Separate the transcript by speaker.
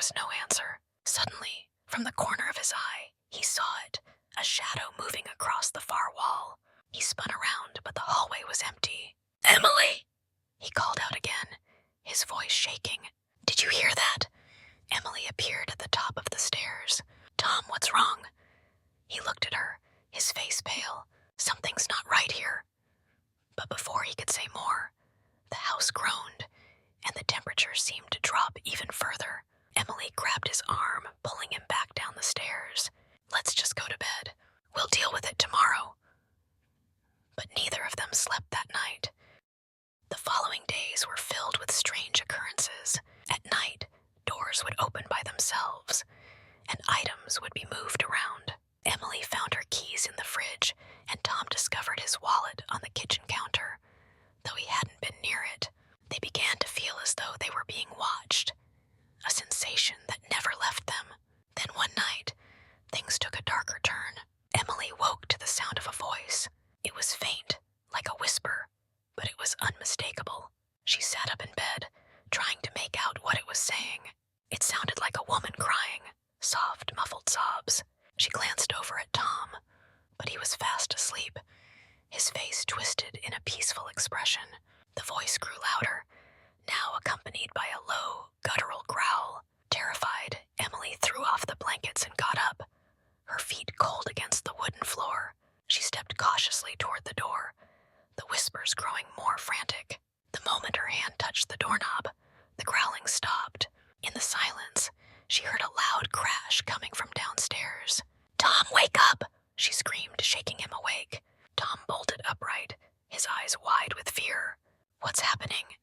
Speaker 1: was no answer. Suddenly, from the corner of his eye, he saw it, a shadow moving across the far wall. He spun around, but the hallway was empty. "Emily!" he called out again, his voice shaking. "Did you hear that?" Emily appeared at the top of the stairs. "Tom, what's wrong?" He looked at her, his face pale. "Something's not right here." But before he could say more, the house groaned, and the temperature seemed to drop even further. Emily grabbed his arm, pulling him back down the stairs. "Let's just go to bed. We'll deal with it tomorrow." But neither of them slept that night. The following days were filled with strange occurrences. At night, doors would open by themselves, and items would be moved around. Emily found her keys in the fridge, and Tom discovered his wallet on the kitchen counter. Though he hadn't been near it, they began to feel as though they were being watched, a sensation that never left them. Then one night, things took a darker turn. Emily woke to the sound of a voice. It was faint, like a whisper, but it was unmistakable. She sat up in bed, trying to make out what it was saying. It sounded like a woman crying, soft, muffled sobs. She glanced over at Tom, but he was fast asleep, his face twisted in a peaceful expression. The voice grew louder, now accompanied by a low, guttural growl. Terrified, Emily threw off the blankets and got up, her feet cold against the wooden floor. She stepped cautiously toward the door, the whispers growing more frantic. The moment her hand touched the doorknob, the growling stopped. In the silence, she heard a loud crash coming from downstairs. "Tom, wake up!" she screamed, shaking him awake. Tom bolted upright, his eyes wide with fear. "What's happening?"